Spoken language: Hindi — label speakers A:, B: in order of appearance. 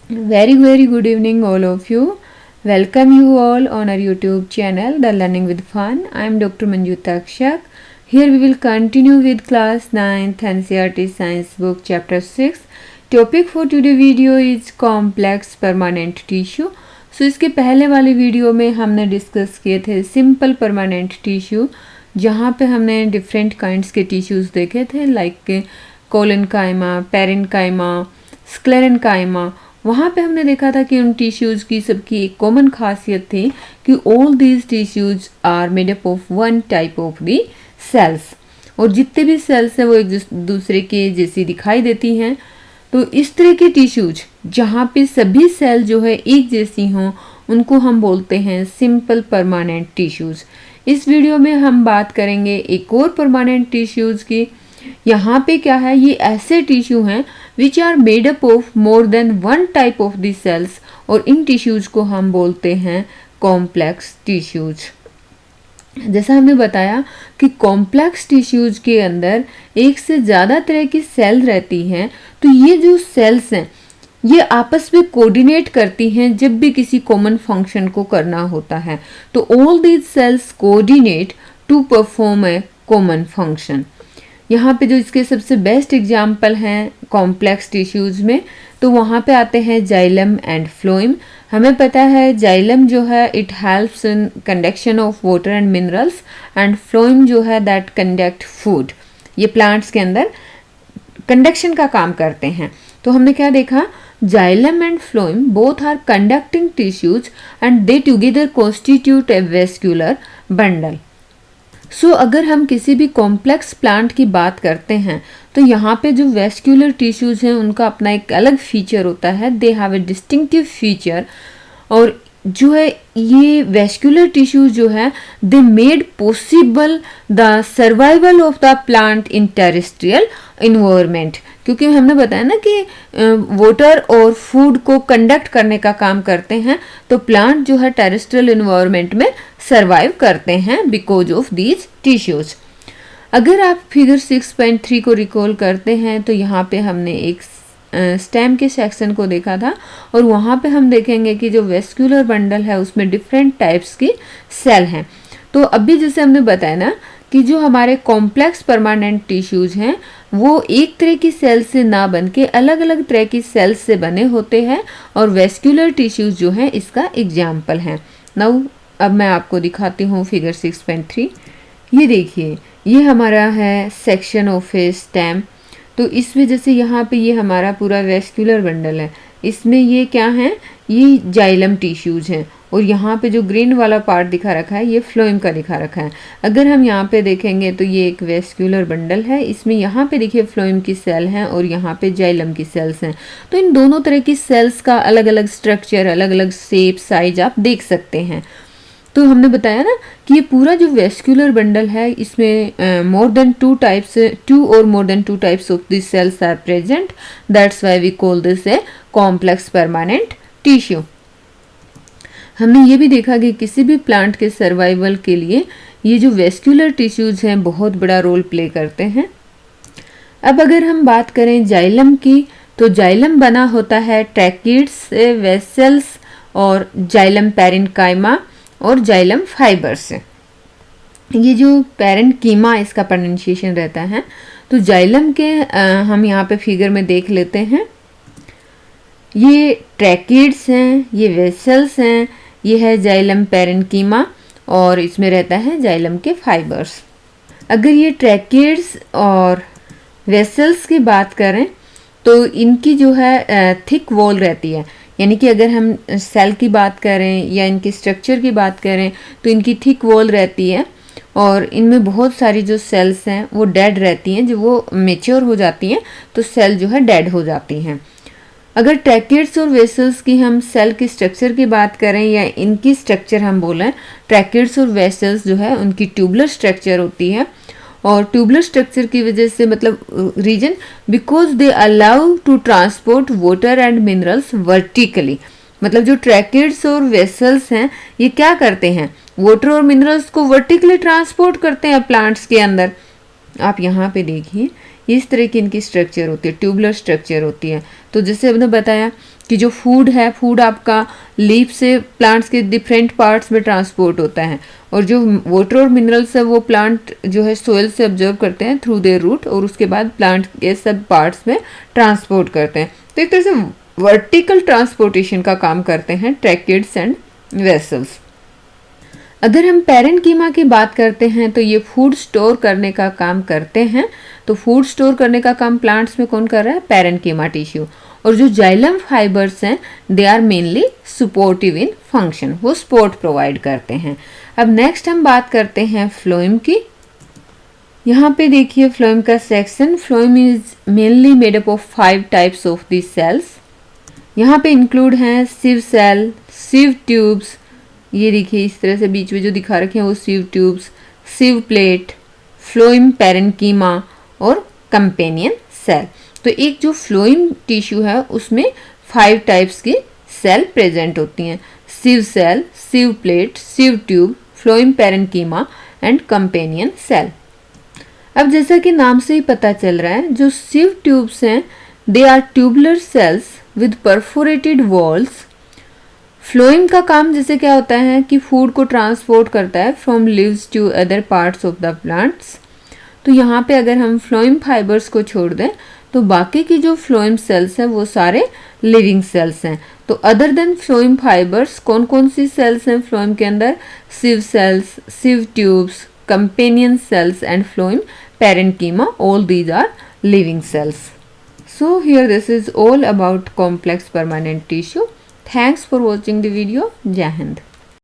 A: Very good evening, all of you. Welcome you all on our YouTube channel, The Learning with Fun. I am Dr. Manjuta Akshak. Here we will continue with class 9th NCERT Science Book Chapter 6. Topic for today video is complex permanent tissue. So इसके पहले वाले वीडियो में हमने डिस्कस किए थे सिंपल परमानेंट टिश्यू, जहाँ पे हमने डिफरेंट काइंड्स के टिश्यूज़ देखे थे लाइक कोलेनकाइमा, पेरेनकाइमा, स्क्लेरेनकाइमा। वहाँ पे हमने देखा था कि उन टिश्यूज़ की सबकी एक कॉमन खासियत थी कि all these tissues are made up of one type of the cells, और जितने भी सेल्स हैं वो एक दूसरे के जैसी दिखाई देती हैं। तो इस तरह के टिश्यूज जहाँ पे सभी सेल जो है एक जैसी हों उनको हम बोलते हैं सिंपल परमानेंट टिश्यूज। इस वीडियो में हम बात करेंगे एक और परमानेंट टिश्यूज की। यहाँ पे क्या है, ये ऐसे टिश्यू हैं which are made up of more than one type of the cells, और इन टिश्यूज को हम बोलते हैं कॉम्प्लेक्स टिश्यूज। जैसा हमने बताया कि कॉम्प्लेक्स टिश्यूज के अंदर एक से ज़्यादा तरह की सेल रहती हैं, तो ये जो सेल्स हैं ये आपस में कोऑर्डिनेट करती हैं जब भी किसी कॉमन फंक्शन को करना होता है। तो all these cells coordinate to perform a common function. यहाँ पे जो इसके सबसे बेस्ट एग्जाम्पल हैं कॉम्प्लेक्स टिश्यूज़ में, तो वहाँ पे आते हैं जाइलम एंड फ्लोएम। हमें पता है जाइलम जो है it helps in conduction of water and minerals, and phloem जो है दैट कंडक्ट फूड। ये प्लांट्स के अंदर कंडक्शन का काम करते हैं। तो हमने क्या देखा, xylem and phloem both are conducting tissues and they together constitute a vascular bundle. So अगर हम किसी भी कॉम्प्लेक्स प्लांट की बात करते हैं तो यहाँ पे जो वेस्क्यूलर टिश्यूज हैं उनका अपना एक अलग फीचर होता है, they have a distinctive feature. और जो है ये वेस्क्यूलर टिश्यूज जो है they made possible the survival of the plant in terrestrial environment, क्योंकि हमने बताया ना कि वाटर और फूड को कंडक्ट करने का काम करते हैं, तो प्लांट जो है टेरेस्ट्रियल इन्वायरमेंट में सर्वाइव करते हैं बिकॉज ऑफ दीज टिश्यूज। अगर आप फिगर 6.3 को रिकॉल करते हैं तो यहाँ पे हमने एक स्टेम के सेक्शन को देखा था, और वहाँ पे हम देखेंगे कि जो वेस्क्यूलर बंडल है उसमें डिफरेंट टाइप्स की सेल हैं। तो अभी जैसे हमने बताया ना कि जो हमारे कॉम्प्लेक्स परमानेंट टिश्यूज हैं वो एक तरह की सेल से ना बन के अलग अलग तरह की सेल्स से बने होते हैं, और वेस्क्यूलर टिश्यूज जो हैं इसका एग्जाम्पल हैं। नाउ अब मैं आपको दिखाती हूँ फिगर 6.3। ये देखिए, ये हमारा है सेक्शन ऑफ ए स्टेम। तो इस वजह से यहाँ पे ये हमारा पूरा वेस्क्यूलर बंडल है, इसमें ये क्या है, ये जाइलम टिश्यूज हैं, और यहाँ पे जो ग्रीन वाला पार्ट दिखा रखा है ये फ्लोएम का दिखा रखा है। अगर हम यहाँ पे देखेंगे तो ये एक वेस्क्यूलर बंडल है, इसमें यहाँ पे देखिए फ्लोएम की सेल हैं और यहाँ पे जाइलम की सेल्स हैं। तो इन दोनों तरह की सेल्स का अलग अलग स्ट्रक्चर, अलग अलग शेप, साइज आप देख सकते हैं। तो हमने बताया ना कि ये पूरा जो वेस्क्यूलर बंडल है इसमें मोर देन टू और more than two types of this cells are present, that's why we call this a complex permanent tissue. हमने ये भी देखा कि किसी भी प्लांट के सर्वाइवल के लिए ये जो वेस्क्यूलर टिश्यूज हैं बहुत बड़ा रोल प्ले करते हैं। अब अगर हम बात करें जाइलम की, तो जाइलम बना होता है ट्रैकिड्स से, वेसल्स और जाइलम पेरेनकाइमा और जाइलम फाइबर से। ये जो पेरेनकीमा इसका प्रोनाउंसिएशन रहता है, तो जाइलम के हम यहाँ पे फिगर में देख लेते हैं। ये ट्रैकिड्स हैं, ये वेसल्स हैं, ये है जाइलम पेरेनकीमा, और इसमें रहता है जाइलम के फाइबर्स। अगर ये ट्रैकिड्स और वेसल्स की बात करें तो इनकी जो है थिक वॉल रहती है, यानी कि अगर हम सेल की बात करें या इनके स्ट्रक्चर की बात करें तो इनकी थिक वॉल रहती है, और इनमें बहुत सारी जो सेल्स हैं वो डेड रहती हैं, जब वो मेच्योर हो जाती हैं तो सेल जो है डेड हो जाती हैं। अगर ट्रैकिड्स और वेसल्स की हम सेल की स्ट्रक्चर की बात करें या इनकी स्ट्रक्चर हम बोलें, ट्रैकिड्स और वेसल्स जो है उनकी ट्यूबुलर स्ट्रक्चर होती है, और ट्यूबुलर स्ट्रक्चर की वजह से मतलब reason because they allow to transport water and minerals vertically. मतलब जो ट्रैकिड्स और वेसल्स हैं ये क्या करते हैं, वाटर और मिनरल्स को वर्टिकली ट्रांसपोर्ट करते हैं प्लांट्स के अंदर। आप यहाँ पे देखिए इस तरह की इनकी स्ट्रक्चर होती है, ट्यूबुलर स्ट्रक्चर होती है। तो जैसे हमने बताया कि जो फूड है, फूड आपका लीफ से प्लांट्स के डिफरेंट पार्ट्स में ट्रांसपोर्ट होता है, और जो वाटर और मिनरल्स है वो प्लांट जो है सोइल से ऑब्जर्व करते हैं थ्रू देयर रूट, और उसके बाद प्लांट के सब पार्ट्स में ट्रांसपोर्ट करते हैं। तो एक तरह से वर्टिकल ट्रांसपोर्टेशन का काम करते हैं ट्रैकिड्स एंड वेसल्स। अगर हम पैरेन्कीमा की बात करते हैं तो ये फूड स्टोर करने का काम करते हैं। तो फूड स्टोर करने का काम प्लांट्स में कौन कर रहा है? Parenchyma tissue. और जो जाइलम फाइबर्स हैं they are mainly supportive in function, वो सपोर्ट प्रोवाइड करते हैं। अब नेक्स्ट हम बात करते हैं फ्लोएम की। यहाँ पे देखिए फ्लोएम का section. Phloem is mainly made up of 5 types of the cells. यहाँ पे इंक्लूड हैं सिव सेल, सिव ट्यूब्स, ये देखिए इस तरह से बीच में जो दिखा रखे हैं वो सिव ट्यूब्स, सिव प्लेट, फ्लोएम पैरेन्कीमा और कंपेनियन सेल। तो एक जो फ्लोएम टिश्यू है उसमें 5 टाइप्स की सेल प्रेजेंट होती हैं, sieve cell, sieve plate, sieve tube, phloem parenchyma and companion cell. अब जैसा कि नाम से ही पता चल रहा है, जो सिव ट्यूब्स हैं they are tubular cells with perforated walls. Phloem का काम जैसे क्या होता है कि फूड को ट्रांसपोर्ट करता है from leaves to other parts of the plants. तो यहाँ पे अगर हम फ्लोएम फाइबर्स को छोड़ दें तो बाकी की जो फ्लोएम सेल्स हैं वो सारे लिविंग सेल्स हैं। तो अदर देन फ्लोएम फाइबर्स कौन कौन सी सेल्स हैं फ्लोएम के अंदर? Sieve cells, sieve tubes, companion cells and phloem parenchyma, all these are living cells. So here this is all about complex permanent tissue. Thanks for watching the video. Jai Hind.